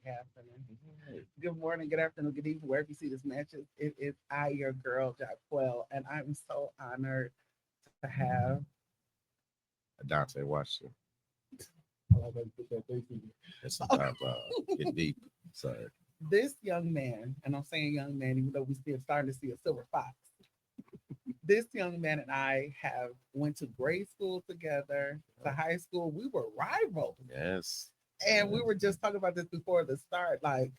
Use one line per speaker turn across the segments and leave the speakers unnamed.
happening?
Right.
Good morning, good afternoon, good evening, wherever you see this matches. It is I, your girl, Jaquell, and I'm so honored to have.
Adante Washington.
I like how you put that face in
And
there.
sometimes get deep. So
This young man, and I'm saying young man, even though we still starting to see a silver fox. This young man and I have went to grade school together, to high school. We were rivals,
yes.
and we
Yes.
were just talking about this before the start. Like,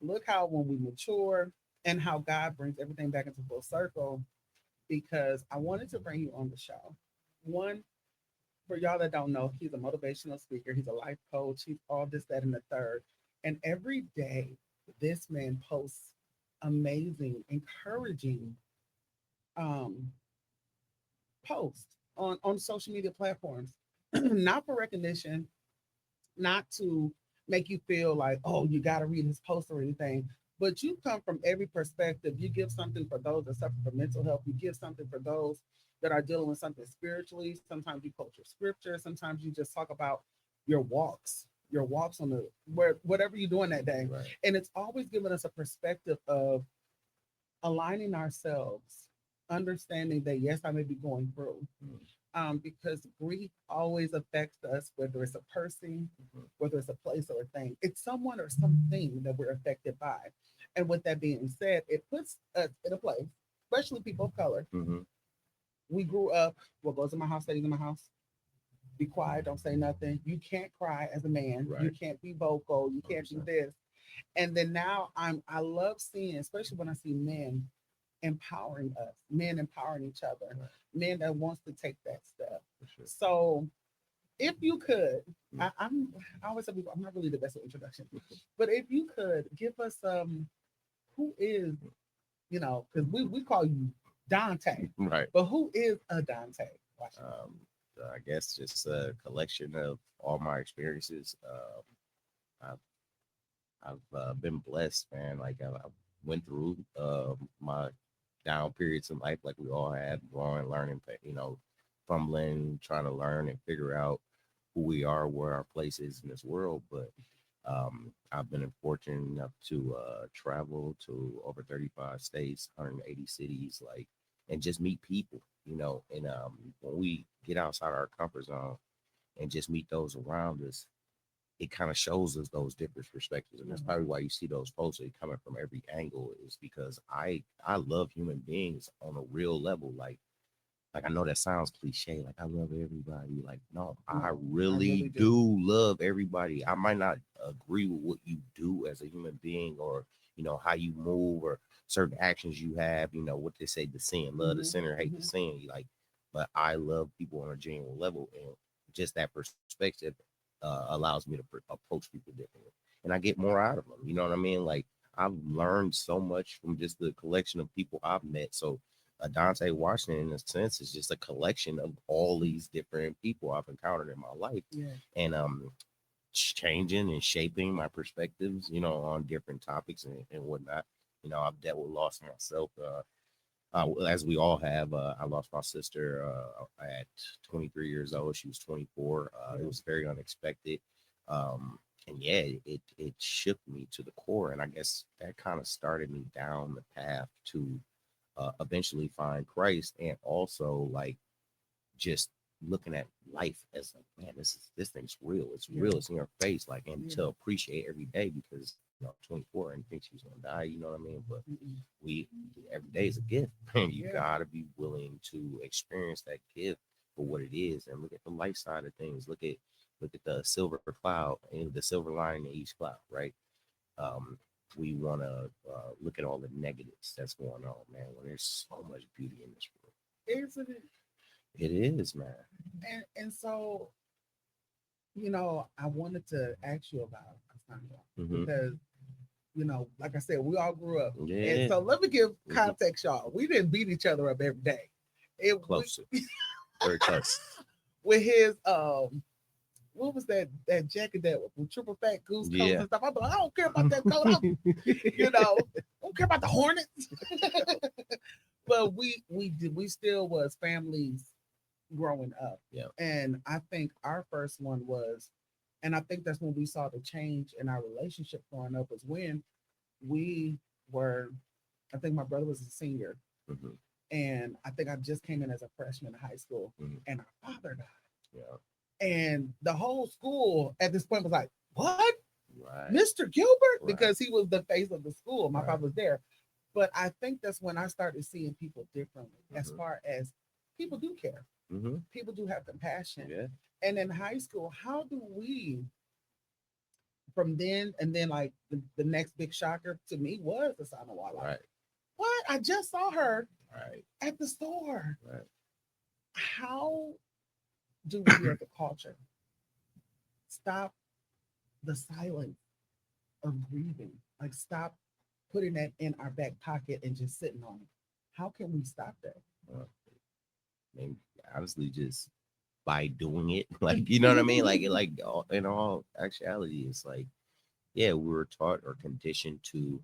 look how when we mature and how God brings everything back into full circle. Because I wanted to bring you on the show. One, for y'all that don't know, he's a motivational speaker. He's a life coach. He's all this, that, and the third. And every day, this man posts amazing, encouraging um, posts on social media platforms, not for recognition, not to make you feel like, oh, you got to read his post or anything, but you come from every perspective. You give something for those that suffer from mental health. You give something for those that are dealing with something spiritually. Sometimes you quote your scripture. Sometimes you just talk about your walks on the where whatever you're doing that day.
Right.
And it's always given us a perspective of aligning ourselves, understanding that yes, I may be going through,
Mm-hmm.
because grief always affects us, whether it's a person, whether it's a place or a thing. It's someone or something that we're affected by. And with that being said, it puts us in a place, especially people of color.
Mm-hmm.
We grew up, what goes in my house stays in my house. Be quiet, don't say nothing. You can't cry as a man. You
Right.
can't be vocal. You can't do
100%.
this. And then now I love seeing, especially when I see men empowering us, men empowering each other,
Right.
men that wants to take that step.
For sure.
So if you could,
Mm.
I always tell people I'm not really the best at introduction, but if you could give us who is, because we call you Dante,
Right.
but who is Adante Washington?
Um, I guess just a collection of all my experiences. I've I've been blessed, man. Like I went through my down periods in life, like we all had, growing, learning, fumbling, trying to learn and figure out who we are, where our place is in this world. But I've been fortunate enough to travel to over 35 states, 180 cities, like, and just meet people, And when we get outside our comfort zone and just meet those around us, it kind of shows us those different perspectives, and that's
Mhm.
probably why you see those posts coming from every angle. Is because I love human beings on a real level. Like I know that sounds cliche. Like I love everybody. Like no, I
No, I
really
really do.
do love everybody. I might not agree with what you do as a human being, or how you move, or certain actions you have. What they say: the sin, love the
Hmm.
sinner, hate the
Hmm.
sin. Like, but I love people on a genuine level, and just that perspective allows me to approach people differently, and I get more out of them. You know what I mean? Like I've learned so much from just the collection of people I've met. So Adante Washington, in a sense, is just a collection of all these different people I've encountered in my life,
Yeah.
and changing and shaping my perspectives, on different topics and whatnot. I've dealt with loss myself, as we all have. I lost my sister at 23 years old. She was 24. It
Yeah.
was very unexpected. And yeah, it shook me to the core. And I guess that kind of started me down the path to eventually find Christ, and also like just looking at life as like, man, this thing's real. It's
Yeah.
real. It's in your face. Like, and
Yeah.
to appreciate every day because 24 and think she's gonna die. You know what I mean? But
Mm-mm.
we every day is a gift, and you
Yeah.
gotta be willing to experience that gift for what it is, and look at the light side of things. Look at the silver cloud and the silver lining in each cloud, right? Um, we want to look at all the negatives that's going on, man. When there's so much beauty in this world,
Isn't it?
it is, man.
And so, I wanted to ask you about Cassandra
Hmm.
because, like I said, we all grew up. And
Yeah.
so let me give
Hmm.
context, y'all. We didn't beat each other up every day. It we,
Closer, very close.
with his what was that jacket that with triple fat goose coats
Yeah.
and stuff? I'm like, I don't care about that coat. I don't care about the Hornets. But we still was families growing up.
Yeah.
And I think our first one was And I think that's when we saw the change in our relationship growing up, was when we were, I think my brother was a senior,
Hmm.
and I think I just came in as a freshman in high school,
Hmm.
and our father died.
Yeah.
And the whole school at this point was like, "What?
Right.
Mr. Gilbert?"
Right.
Because he was the face of the school. My
Right.
father was there. But I think that's when I started seeing people differently, as
Hmm.
far as people do care,
Hmm.
people do have compassion.
Yeah.
And in high school, how do we, from then and then, like the next big shocker to me was the Sana Wall. Like,
Right.
what? I just saw her
Right.
at the store.
Right.
How do we as a culture stop the silence of grieving? Like, stop putting that in our back pocket and just sitting on it. How can we stop that?
Uh, I mean, honestly, just by doing it, like you know what I mean. In all actuality, it's like yeah, we were taught or conditioned to,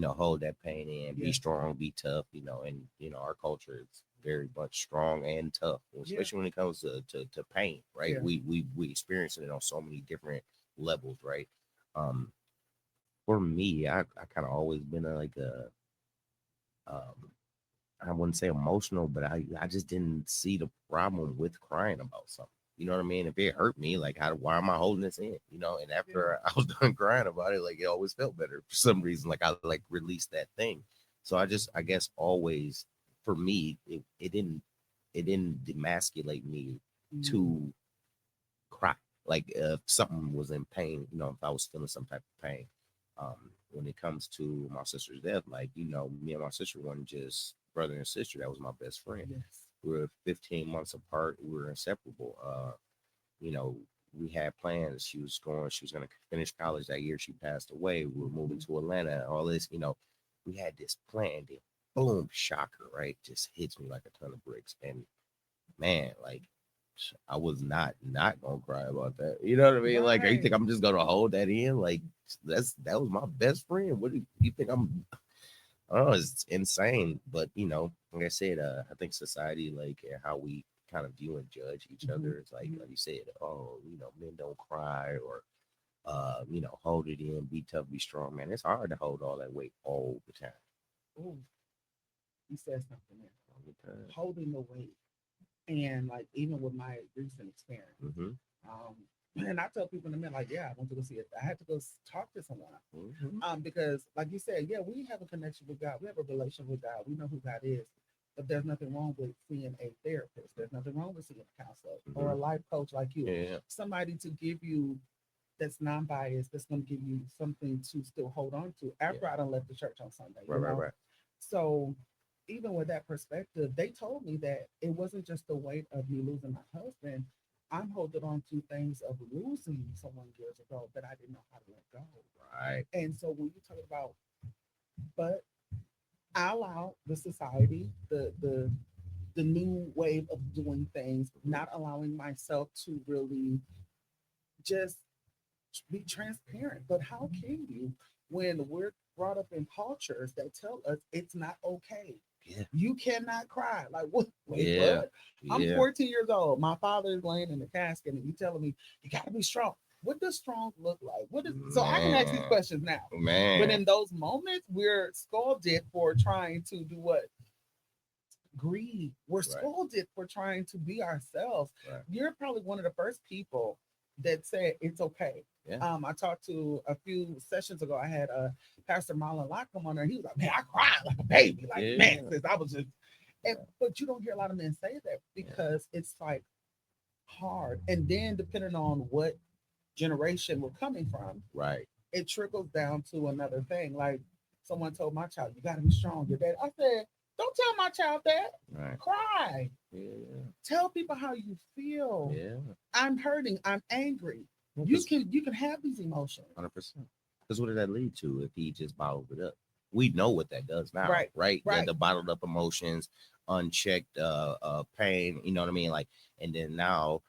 hold that pain in, be
Yeah,
strong, be tough, and our culture is very much strong and tough,
yeah,
especially when it comes to pain, right?
yeah.
We experience it on so many different levels, right? Um, for me, I kind of always been um, I wouldn't say emotional, but I just didn't see the problem with crying about something. You know what I mean? If it hurt me, like why am I holding this in? And
Yeah.
after I was done crying about it, like it always felt better for some reason. Like I like released that thing. So I guess always for me, it didn't demasculate me
Mm,
to cry. Like if something was in pain, if I was feeling some type of pain. When it comes to my sister's death, like, me and my sister weren't just brother and sister, that was my best friend.
yes.
We were 15 months apart, we were inseparable. You know, we had plans. She was gonna finish college that year. She passed away. We were moving
Mhm.
to Atlanta, all this, we had this plan, then boom, shocker, right? Just hits me like a ton of bricks. And man, like I was not gonna cry about that. You know what I mean? Like, you think
Right.
I'm just gonna hold that in? Like, that was my best friend. What do you think I'm? I don't know. It's insane, but like I said, I think society, like, and how we kind of view and judge each
Mhm,
other, it's
mhm.
like you said, oh, men don't cry, or hold it in, be tough, be strong. Man, it's hard to hold all that weight all the time.
Oh, you said something there.
All the time.
Holding the weight. And like, even with my recent experience,
Mm-hmm.
um, and I tell people in a minute, like, yeah, I want to go see it. I had to go talk to someone.
Mm-hmm.
Because like you said, yeah, we have a connection with God. We have a relationship with God. We know who God is. But there's nothing wrong with seeing a therapist. There's nothing wrong with seeing a counselor or
Mm-hmm.
a life coach like you.
Yeah.
Somebody to give you, that's non-biased, that's going to give you something to still hold on to
Yeah.
after I done left the church on Sunday,
Right. Right. Right.
So even with that perspective, they told me that it wasn't just the weight of me losing my husband. I'm holding on to things of losing someone years ago that I didn't know how to let go.
Right.
And so when you talk about, but I allow the society, the new wave of doing things,
Mm-hmm.
not allowing myself to really just be transparent. But how can you when we're brought up in cultures that tell us it's not okay?
Yeah.
You cannot cry. Like, what? Wait,
Yeah.
what? I'm
Yeah.
14 years old. My father is laying in the casket, and you telling me you got to be strong. What does strong look like? What is so? I can ask these
Man.
questions now. But
Man.
in those moments, we're scolded for trying to do what? Grieve. We're
Right.
scolded for trying to be ourselves.
Right.
You're probably one of the first people that said it's okay.
Yeah.
I talked to a few sessions ago. I had Pastor Marlon Locke come on there. He was like, "Man, I cried like a baby. Like, man,
Yeah.
since I was just." And,
Yeah.
but you don't hear a lot of men say that
Yeah.
because it's like hard. And then depending on what generation we're coming from,
Right.
it trickles down to another thing. Like someone told my child, "You got to be strong." Your dad. I said, "Don't tell my child that.
Right.
Cry.
Yeah.
Tell people how you feel.
Yeah.
I'm hurting. I'm angry. You
Because
can have these emotions."
100%. Because what did that lead to if he just bottled it up? We know what that does now,
Right.
right? The
Right.
bottled up emotions, unchecked pain. You know what I mean? Like, and then now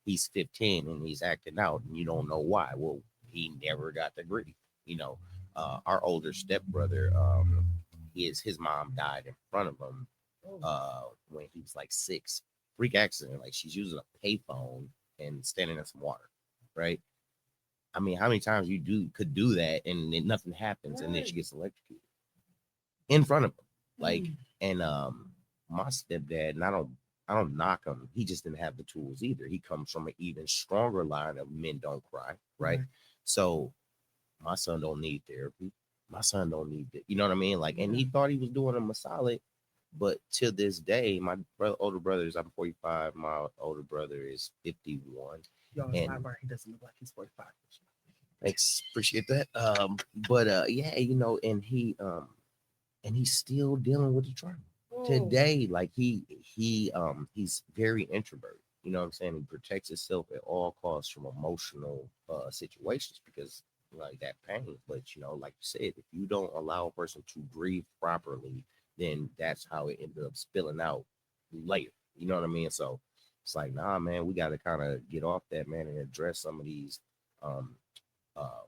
he's 15 and he's acting out, and you don't know why. Well, he never got the grief. You know, our older stepbrother, his mom died in front of him
Oh,
when he was like 6. Freak accident. Like she's using a payphone and standing in some water. right? I mean, how many times you could do that and then nothing happens, and then she
Right.
gets electrocuted in front of him, like,
Mm.
and my stepdad, and I don't knock him. He just didn't have the tools either. He comes from an even stronger line of men don't cry, right?
Right.
So my son don't need therapy. My son don't need that. You know what I mean? Like, and
Yeah.
he thought he was doing him a solid, but to this day, my older brothers, I'm 45. My older brother is 51,
Y'all, it's my
and
bar. He doesn't look like he's 45.
thanks, appreciate that. But yeah, and he's still dealing with the trauma
Oh,
today. Like he's very introverted. You know what I'm saying? He protects himself at all costs from emotional situations because like that pain. But like you said, if you don't allow a person to grieve properly, then that's how it ended up spilling out later. You know what I mean? So it's like, nah, man, we got to kind of get off that, man, and address some of these um uh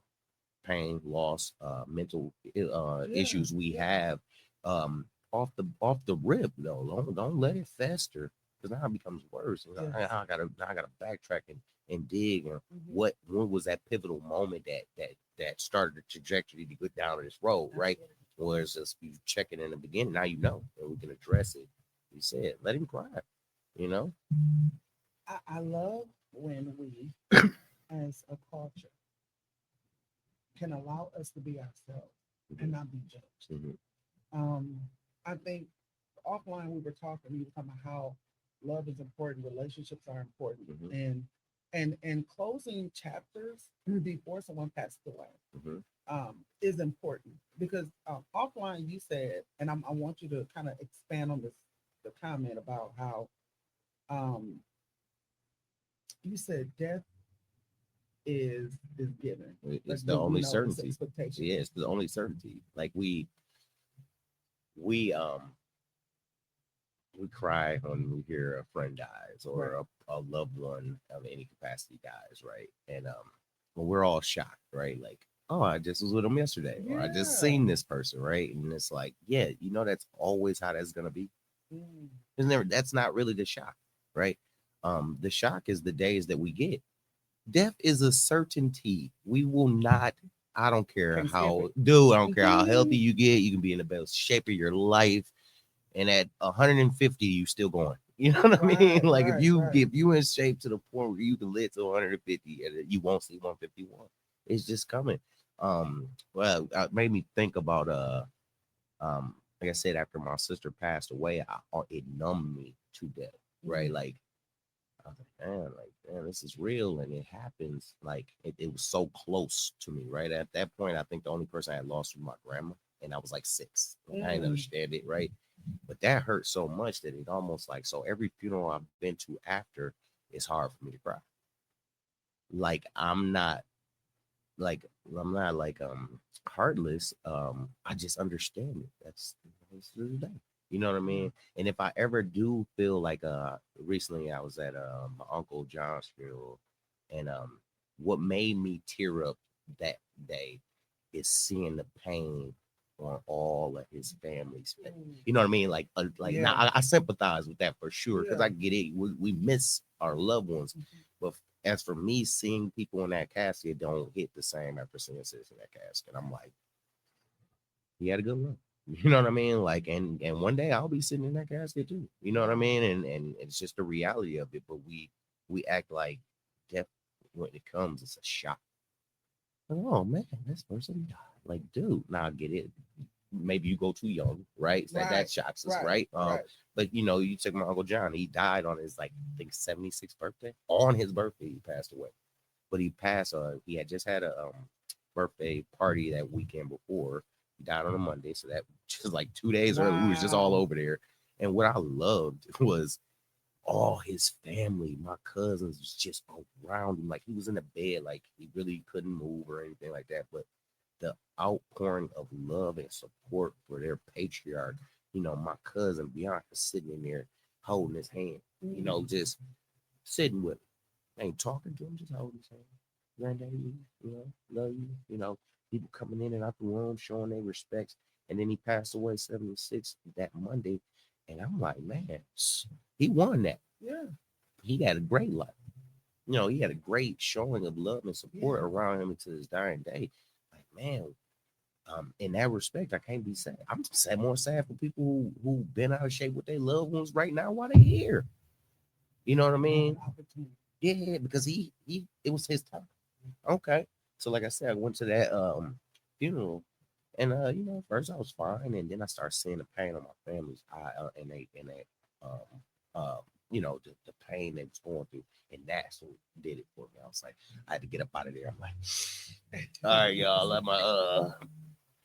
pain, loss, mental
yeah.
issues we
Yeah.
have off the rip though. Don't let it fester because now it becomes worse.
Yes.
I gotta backtrack and dig and
Mhm.
when was that pivotal moment that started the trajectory to go down this road, right?
Absolutely.
Or it's just you check it in the beginning. Now you know, and we can address it. You said, let him cry. You know.
I love when we, as a culture, can allow us to be ourselves and
Mhm,
not be judged.
mhm,
Um, I think offline we were talking, we were talking about how love is important, relationships are important,
mhm,
and closing chapters before someone passes away
mhm.
is important because offline you said, and I want you to kind of expand on this the comment about how um, you said death is given, like
It's the
we
only
know it's
certainty.
expectation.
Yeah, it's the only certainty. Like we cry when we hear a friend dies
Right.
or a loved one of any capacity dies, right? And but we're all shocked, right? Like, oh, I just was with them yesterday, or I just
Yeah.
seen this person, right? And it's like, yeah, that's always how that's gonna be.
Mm,
It's never that's not really the shock, right? The shock is the days that we get. Death is a certainty. We will not. I don't care
can't skip
how,
it.
dude. I don't care how healthy you get. You can be in the best shape of your life, and at 150, you still going. You know what I mean?
Right,
Like if
right,
you
right.
if you in shape to the point where you can live to 150, and you won't see 151. It's just coming. Well, it made me think about like I said, after my sister passed away, it numbed me to death. Right,
Mm,
like I was like, damn, this is real, and it happens. Like it was so close to me, right? At that point, I think the only person I had lost was my grandma, and I was like 6. Like, I didn't
mm,
understand it, right? But that hurt so much that it almost like so every funeral I've been to after, it's hard for me to cry. Like like I'm not like heartless. I just understand it. That's the day. You know what I
yeah.
mean? And if I ever do feel like recently I was at my uncle John's funeral, and what made me tear up that day is seeing the pain on all of his family's face.
Mm,
You know what I mean? Like now
yeah.
I sympathize with that for sure because
Yeah.
I get it. We miss our loved ones,
Mhm.
but as for me, seeing people in that casket don't hit the same after seeing sis in that casket. I'm like, he had a good run. You know what I mean? Like, and one day I'll be sitting in that casket too. You know what I
Wow.
mean? And it's just the reality of it. But we act like death when it comes, it's a shock. Like, oh man, this person died. Like, dude, now I get it. Maybe you go too young, right? So that
Right.
shocks us,
Right.
right?
Right.
But you took my uncle John. He died on his like I think 76th birthday. On his birthday, he passed away. But he passed. He had just had a birthday party that weekend before. He died on a Monday, so that just like 2 days early, we was just all
Wow.
over there. And what I loved was all his family, my cousins, was just around him. Like he was in the bed, like he really couldn't move or anything like that. But the outpouring of love and support for their patriarch, my cousin Bianca sitting in there holding his hand,
Mm,
just sitting with him. Ain't talking to him, just holding his hand. Granddaddy, love you. People coming in and out the room showing their respects. And then he passed away 76 that Monday. And I'm like, man, he won that.
yeah.
He had a great life. he had a great showing of love and support
Yeah.
around him to this dying day. Like, man, in that respect, I can't be sad. I'm sad, more sad for people who been out of shape with their loved ones right now while they're here. You know what I
Have an
mean?
opportunity.
Yeah, because he it was his time. Okay. So like I said, I went to that funeral, and first I was fine, and then I started seeing the pain on my family's eye, and they um the pain they was going through, and that's what did it for me. I was like, I had to get up out of there. I'm like, all right, y'all,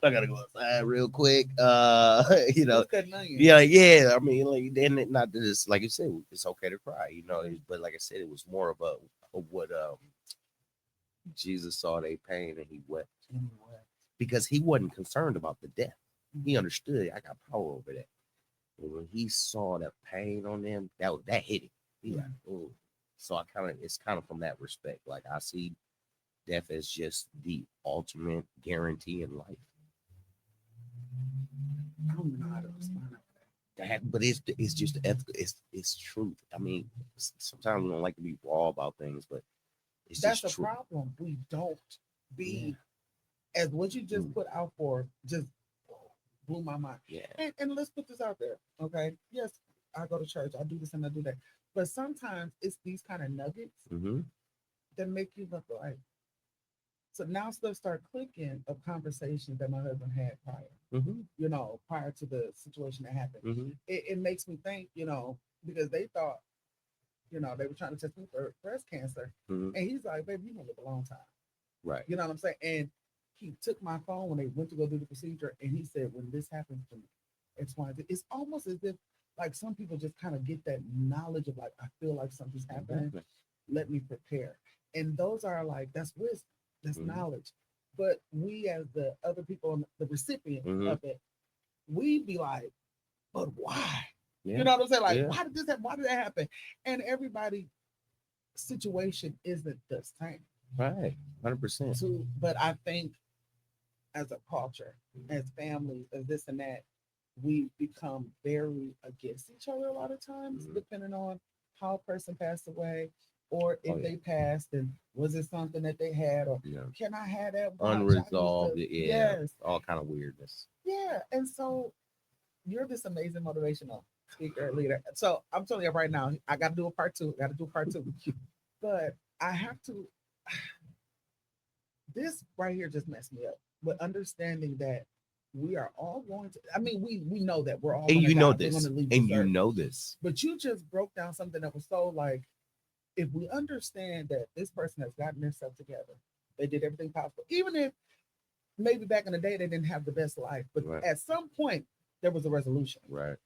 I gotta go outside real quick.
What's that name?
Yeah. I mean, like, then not that it's like you said, it's okay to cry, but like I said, it was more of what Jesus saw their pain and he wept because he wasn't concerned about the death. He understood I got power over that. And when he saw the pain on them, that hit him. He like, oh. So it's kind of from that respect. Like I see death as just the ultimate guarantee in life.
I don't know how to respond to
But it's just ethical. It's truth. I mean, sometimes we don't like to be raw about things, but it's
that's
just
the
true.
problem. We don't be as what you just put out for just blew my mind.
Yeah.
And let's put this out there. Okay. Yes, I go to church, I do this and I do that. But sometimes it's these kind of nuggets
Mm-hmm.
that make you look like so now stuff start clicking of conversations that my husband had
Mm-hmm.
prior to the situation that happened.
Mm-hmm.
It makes me think, because they thought, they were trying to test me for breast cancer.
Mm-hmm.
And he's like, baby, you gonna live a long time.
Right.
You know what I'm saying? And he took my phone when they went to go do the procedure and he said, when this happens to me, it's almost as if like some people just kind of get that knowledge of like, I feel like something's happening.
Exactly.
Let me prepare. And those are like, that's wisdom, that's
Mm-hmm.
knowledge. But we as the other people, the recipient
Mm-hmm.
of it, we be like, but why?
Yeah.
You know what I'm saying? Like,
Yeah.
why did this happen? Why did that happen? And everybody situation isn't the same.
Right. 100%.
But I think as a culture, as families, as this and that, we become very against each other a lot of times,
Mm-hmm.
depending on how a person passed away, or
Oh
if
yeah.
they passed and was it something that they had, or
Yeah.
can I have that watch?
Unresolved. Yeah.
Yes,
All kind of weirdness.
yeah. And so you're this amazing motivational speaker, leader. So I'm telling you right now, I got to do a part two. Got to do part two, but I have to. This right here just messed me up. But understanding that we are all going to, I mean, we know that we're all
And
going to
you
die.
know
We're
this.
going to leave
And
this
you
earth.
know this.
But you just broke down something that was so like, if we understand that this person has gotten themselves together, they did everything possible, even if maybe back in the day they didn't have the best life, but
Right.
at some point there was a resolution.
Right.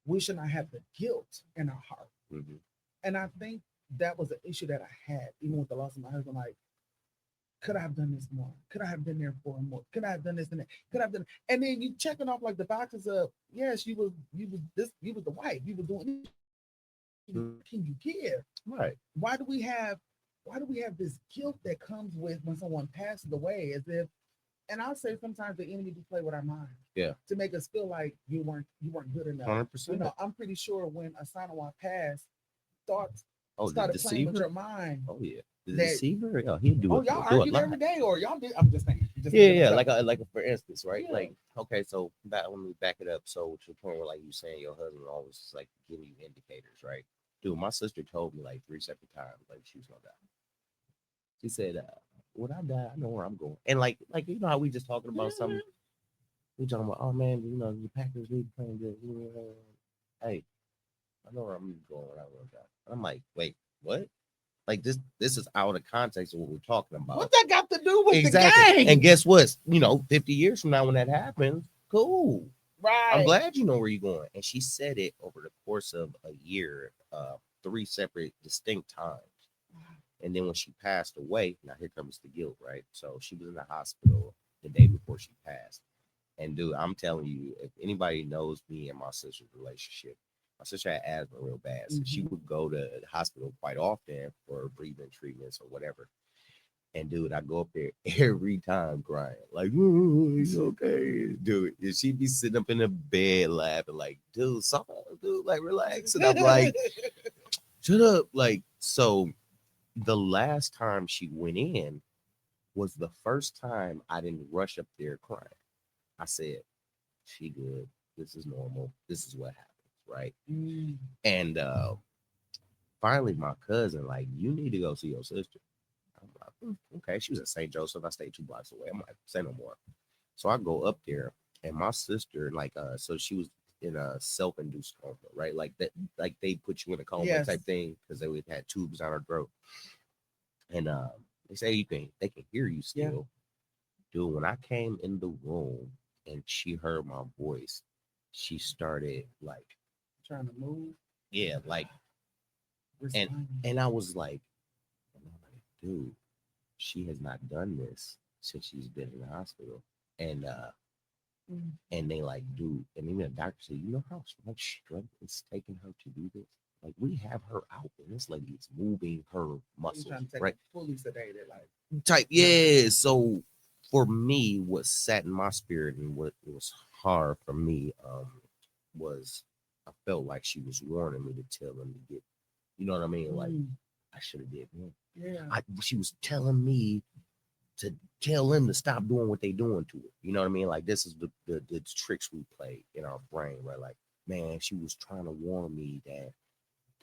We should not have the guilt in our heart.
Mm-hmm.
And I think that was an issue that I had, even with the loss of my husband. Like, could I have done this more? Could I have been there for him more? Could I have done this and that? Could I have done? And then you checking off like the boxes of yes, you was the wife, you were doing.
Mm-hmm.
What can you give?
Right.
Why do we have this guilt that comes with when someone passes away? As if, and I'll say sometimes the enemy do play with our mind.
Yeah.
To make us feel like you weren't good enough.
100%.
I'm pretty sure when Asanawa passed, thoughts
Oh, the
started playing with
deceiver.
your mind.
Oh yeah. The
That
deceiver. Yeah, he'd do
oh
it.
y'all
Do it
argued every
live.
day, or y'all did. I'm just saying. Just
Yeah,
thinking
yeah.
myself.
For instance, right?
Yeah.
Like, okay, so let me back it up. So to the point where like you saying your husband always like giving you indicators, right? Dude, my sister told me like 3 separate times like she was gonna die. She said, when I die, I know where I'm going. And like you know how we just talking about something. We talking about, oh man, the Packers need playing good. Hey, I know where I'm going when I want to die. And I'm like, wait, what? Like this is out of context of what we're talking about.
What that got to do with
Exactly.
the game?
And guess what? 50 years from now when that happens, cool.
Right.
I'm glad you know where you're going. And she said it over the course of a year, 3 separate distinct times. And then when she passed away, now here comes the guilt, right? So she was in the hospital the day before she passed. And dude, I'm telling you, if anybody knows me and my sister's relationship, my sister had asthma real bad. So she would go to the hospital quite often for breathing treatments or whatever. And dude, I go up there every time crying, like, "Ooh, he's okay." Dude, and she'd be sitting up in the bed laughing, like, dude, like, relax. And I'm like, shut up. Like, so the last time she went in was the first time I didn't rush up there crying. I said, she good. This is normal. This is what happens, right?
Mm.
And finally, my cousin, like, you need to go see your sister. I'm like, okay. She was at St. Joseph. I stayed 2 blocks away. I'm like, say no more. So I go up there, and my sister, like, so she was in a self-induced coma, right? Like that, like they put you in a coma
Yes.
type thing because they would had tubes down her throat, and they say they can hear you
Yeah.
still. Dude, when I came in the room and she heard my voice, she started like,
Trying to move.
yeah, like, and
Responding.
and I was like, dude, she has not done this since she's been in the hospital. And
Mm.
and they like, dude, and even the doctor said, you know how much strength it's taking her to do this? Like, we have her out and this lady is moving her
You
muscles,
trying to take
right?
it fully sedated, like
Type, yeah. So for me, what sat in my spirit and what was hard for me was I felt like she was warning me to tell him to get, you know what I mean? Like, I should have did more.
yeah.
She was telling me to tell them to stop doing what they doing to it. You know what I mean? Like, this is the tricks we play in our brain, right? Like, man, she was trying to warn me that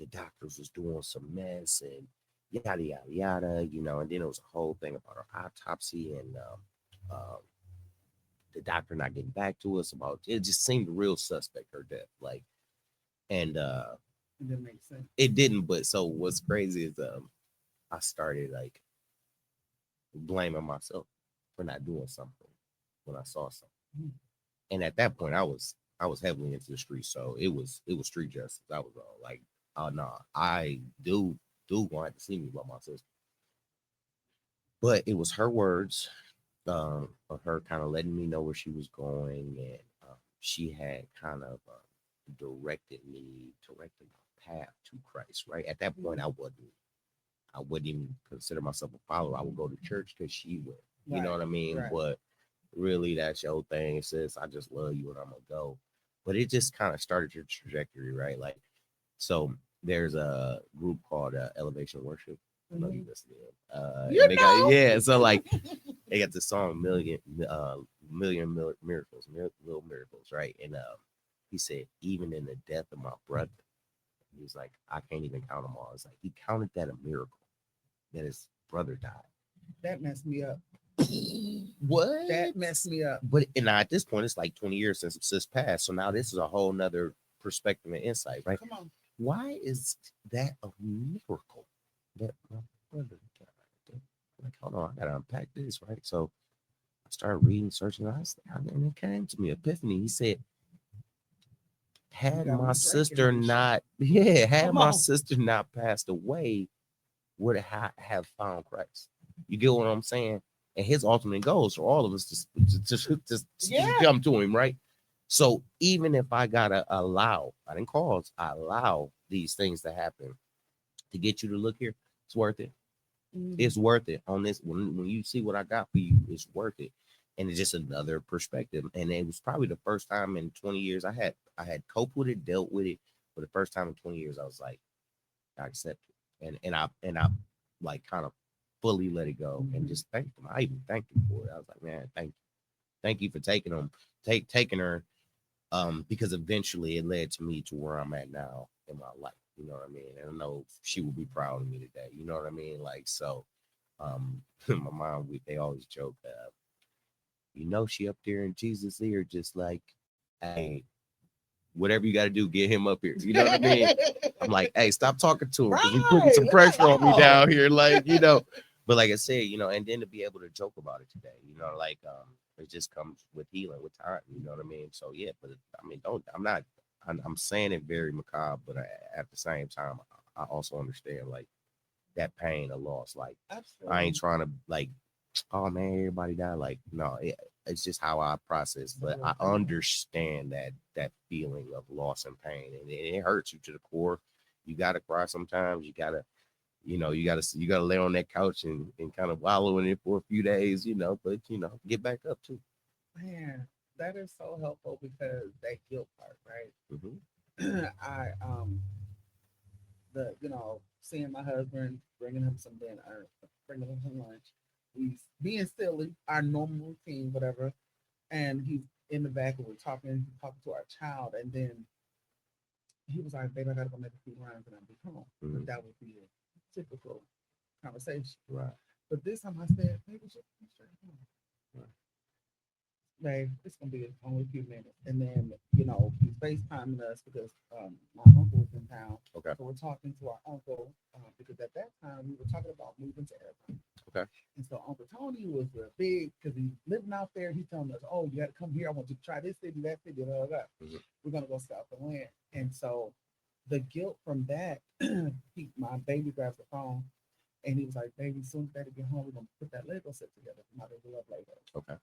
the doctors was doing some mess and yada yada yada, you know. And then it was a whole thing about her autopsy and um, the doctor not getting back to us about it. Just seemed real suspect, her death, like. And
It didn't make sense.
it didn't. But so what's crazy is I started like blaming myself for not doing something when I saw something.
Mm.
And at that point, I was heavily into the streets, so it was street justice. I was all like, oh no, I do want to see me about my sister. But it was her words, of her kind of letting me know where she was going, and she had kind of directed my path to Christ. Right at that point, I wouldn't even consider myself a follower. I would go to church because she would. You know
Right.
what I mean?
Right.
But really, that's your thing. It says, I just love you and I'm gonna go. But it just kind of started your trajectory, right? Like, so there's a group called Elevation Worship. I know you listen to them.
You
And they got,
know.
yeah. So like they got the song Miracles, Little Miracles, right? And he said, even in the death of my brother, he was like, I can't even count them all. It's like he counted that a miracle that his brother died.
That messed me up.
What?
That messed me up.
But and now at this point, it's like 20 years since sis passed. So now this is a whole nother perspective and insight, right?
Come on.
Why is that a miracle that my brother died? Like, hold on, I gotta unpack this, right? So I started reading, searching, and it came to me, epiphany. He said, had
got
my
me drinking
sister
in this shit.
not, yeah, had
Come
my
on.
sister not passed away, would have found Christ. You get what I'm saying? And his ultimate goal is for all of us to
Yeah.
come to him, right? So even if I gotta I didn't cause, I allow these things to happen to get you to look here, it's worth it.
Mm.
It's worth it on this. When you see what I got for you, it's worth it. And it's just another perspective. And it was probably the first time in 20 years I had coped with it, dealt with it. For the first time in 20 years, I was like, I accept it. And I like kind of fully let it go and just thanked him. I even thanked him for it. I was like, man, thank you. Thank you for taking her. Because eventually it led to me to where I'm at now in my life. You know what I mean? And I know she will be proud of me today. You know what I mean? Like, so my mom, they always joke, she up there in Jesus' ear, just like, hey, whatever you got to do, get him up here. You know what I mean? I'm like, hey, stop talking to him because he's putting some pressure on me down here. Like, but like I said, and then to be able to joke about it today, like it just comes with healing with time. You know what I mean? So yeah, but I mean, I'm saying it very macabre, but at the same time, I also understand like that pain of loss. Like,
Absolutely.
I ain't trying to like, oh man, everybody died. Like, no, it's just how I process. But I understand that feeling of loss and pain, and it hurts you to the core. You gotta cry sometimes. You gotta lay on that couch and kind of wallow in it for a few days. But get back up too.
Man, that is so helpful because that guilt part, right?
Mm-hmm.
I seeing my husband, bringing him some dinner, bringing him some lunch. He's being silly, our normal routine, whatever. And he's in the back and we're talking to our child. And then he was like, baby, I gotta go make a few runs and I'll be home. But that would be a typical conversation.
Right.
But this time I said, baby, just come straight home.
Right.
Babe, it's gonna be only a few minutes. And then, he's FaceTiming us because my uncle was in town.
Okay.
So we're talking to our uncle because at that time we were talking about moving to Arizona.
Okay.
And so Uncle Tony was big because he's living out there. He's telling us, oh, you got to come here. I want you to try this city, that city, blah, blah, blah. We're going to go scout the land. And so the guilt from that, my baby grabs the phone and he was like, baby, as soon as Daddy get home, we're going to put that Lego set together. My baby love Lego.
Okay.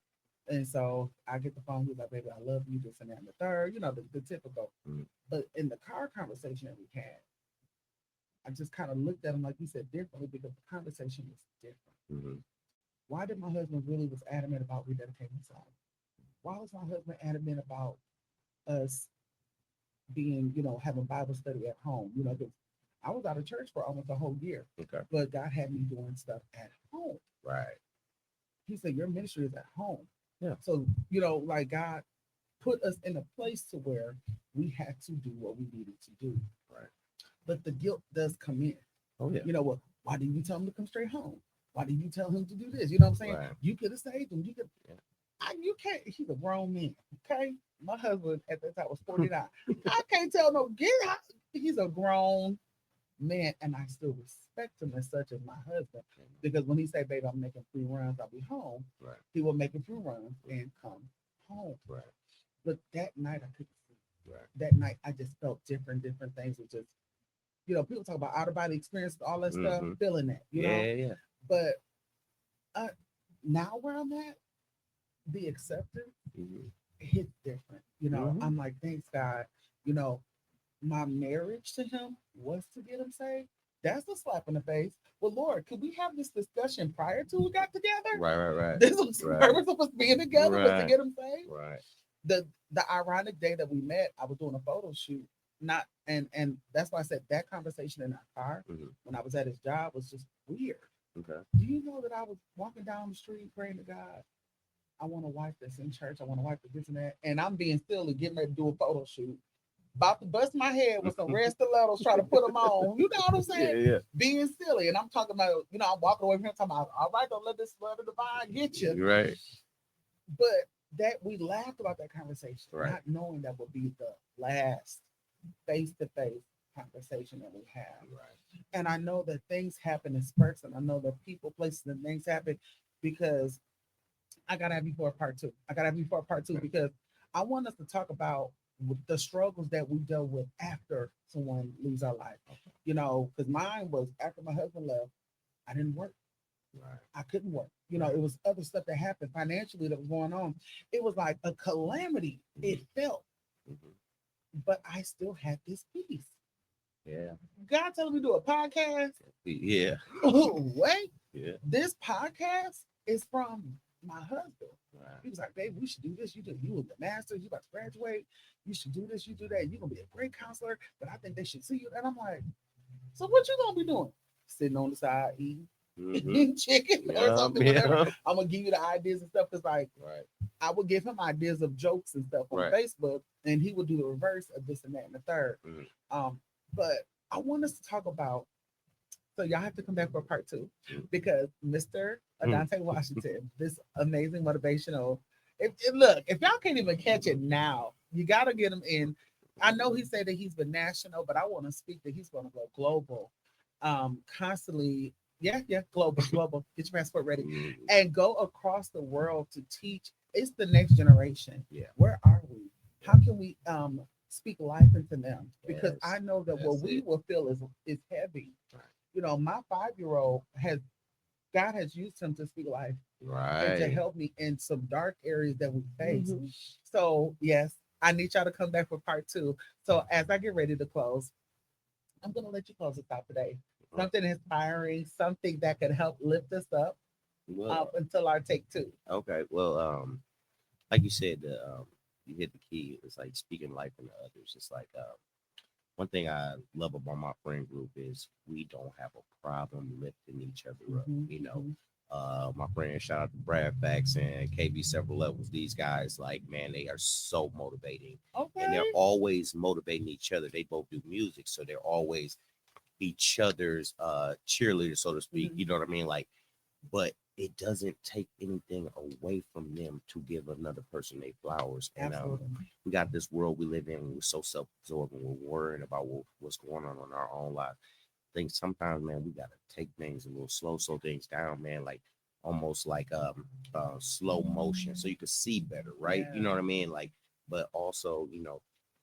And so I get the phone. He's like, baby, I love you, this and that and the third, the typical. But in the car conversation that we had, I just kind of looked at him, like you said, differently because the conversation was different. Why did my husband really was adamant about rededicating his life? Why was my husband adamant about us being, having Bible study at home? Because I was out of church for almost a whole year.
Okay.
But God had me doing stuff at home.
Right.
He said, your ministry is at home.
Yeah.
So, like God put us in a place to where we had to do what we needed to do.
Right.
But the guilt does come in.
Oh, yeah.
Well, why didn't you tell him to come straight home? Why did you tell him to do this? You know what I'm saying?
Right.
You could have saved him. You could. Yeah. You can't. He's a grown man. Okay. My husband at that time was 49. I can't tell no get out. He's a grown man, and I still respect him as such as my husband because when he say, "Baby, I'm making 3 runs. I'll be home."
Right.
He will make a few runs and come home.
Right.
But that night I couldn't sleep.
Right.
That night I just felt different things. It just, people talk about out of body experience, all that stuff, feeling that, know.
Yeah.
But now where I'm at, the acceptance hits different. I'm like, thanks God. My marriage to him was to get him saved. That's a slap in the face. Well, Lord, could we have this discussion prior to we got together?
Right.
This was the purpose of us being together was to get him saved.
Right.
The ironic day that we met, I was doing a photo shoot. Not and that's why I said that conversation in our car when I was at his job was just weird.
Okay.
Do you know that I was walking down the street praying to God? I want a wife that's in church. I want a wife that's this and that. And I'm being silly, getting ready to do a photo shoot. About to bust my head with some red stilettos, trying to put them on. You know what I'm saying?
Yeah.
Being silly. And I'm talking about, I'm walking away from him talking about, all right, don't let this love of the divine get you.
Right.
But that we laughed about that conversation, not knowing that would be the last face-to-face conversation that we have.
Right.
And I know that things happen in spurts, and I know that people, places, and things happen because I gotta have you for a part two. Because I want us to talk about the struggles that we dealt with after someone leaves our life. Because mine was after my husband left, I didn't work.
Right.
I couldn't work. It was other stuff that happened financially that was going on. It was like a calamity. It felt. But I still had this peace.
Yeah.
God telling me to do a podcast.
Yeah.
Wait.
Yeah.
This podcast is from my husband.
Right.
He was like, babe, we should do this. You with the master's, you about to graduate. You should do this, you do that. You're gonna be a great counselor, but I think they should see you. And I'm like, so what you gonna be doing? Sitting on the side eating chicken or something, whatever. I'm gonna give you the ideas and stuff. It's like I would give him ideas of jokes and stuff on Facebook, and he would do the reverse of this and that and the third. But I want us to talk about, so y'all have to come back for part 2 because Mr. Adante Washington, this amazing motivational. If y'all can't even catch it now, you gotta get him in. I know he said that he's been national, but I want to speak that he's going to go global. Constantly, global. Get your passport ready and go across the world to teach. It's the next generation.
Yeah,
where are we? How can we speak life into them? Because I know that what we will feel is heavy. My 5-year-old God has used him to speak life, and to help me in some dark areas that we face. So yes, I need y'all to come back for part 2. So as I get ready to close, I'm going to let you close us out today. Something inspiring, something that could help lift us up until our take 2.
Okay. Well, like you said, you hit the key. It's like speaking life into others. It's like one thing I love about my friend group is we don't have a problem lifting each other up.
Mhm,
You know,
mhm.
my friend, shout out to Brad Fax and KB Several Levels. These guys, like, man, they are so motivating, and they're
Okay.
always motivating each other. They both do music, so they're always each other's cheerleader, so to speak.
Mhm.
You know what I mean? Like, but it doesn't take anything away from them to give another person their flowers. And
Absolutely.
we got this world we live in. We're so self-absorbed and we're worrying about what's going on in our own lives. I think sometimes, man, we gotta take things a little slow things down, man. Like almost like slow motion, so you can see better, right? You
Yeah.
know what I mean? Like, but also,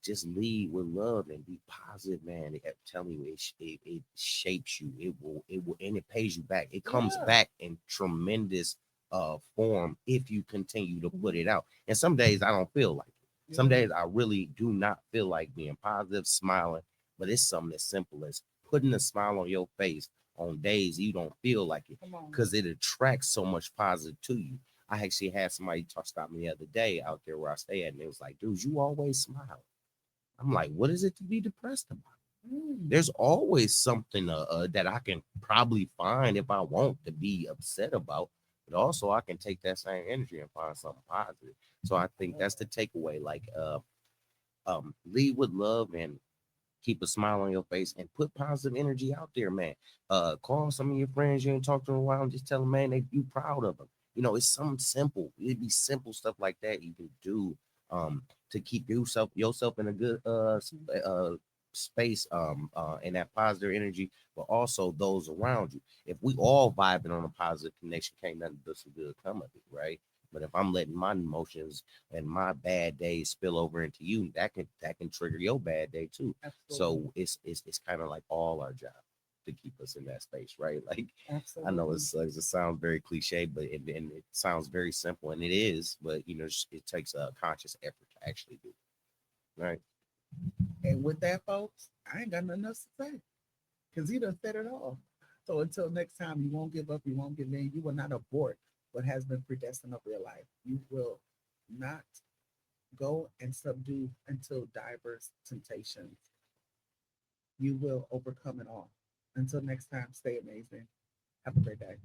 just lead with love and be positive, man. I'm telling you, it shapes you. It will, and it pays you back. It comes
Yeah.
back in tremendous form if you continue to put
Mhm.
it out. And some days I don't feel like it. Some
Yeah.
days I really do not feel like being positive, smiling. But it's something as simple as putting a smile on your face on days you don't feel like it,
Come on.
because it attracts so much positive to you. I actually had somebody stop me the other day out there where I stay at, and it was like, dude, you always smile. I'm like, what is it to be depressed about?
Mm.
There's always something that I can probably find if I want to be upset about, but also I can take that same energy and find something positive. So I think that's the takeaway. Like, lead with love and keep a smile on your face and put positive energy out there, man. Call some of your friends you ain't talked to in a while and just tell them, man, that you proud of them. It's something simple. It'd be simple stuff like that you can do to keep yourself in a good
Mhm.
space and that positive energy, but also those around you. If we all vibing on a positive connection, can't nothing but some good come of it, right? But if I'm letting my emotions and my bad days spill over into you, that can trigger your bad day too.
Absolutely.
So it's kind of like all our job to keep us in that space, right? Like, I know
Absolutely.
it sounds very cliche, but and it sounds very simple, and it is. But it takes a conscious effort to actually do it, right?
And with that, folks, I ain't got nothing else to say because he done said it all. So until next time, you won't give up, you won't give in, you will not abort what has been predestined of your life. You will not go and subdue until diverse temptations. You will overcome it all. Until next time, stay amazing. Have a great day.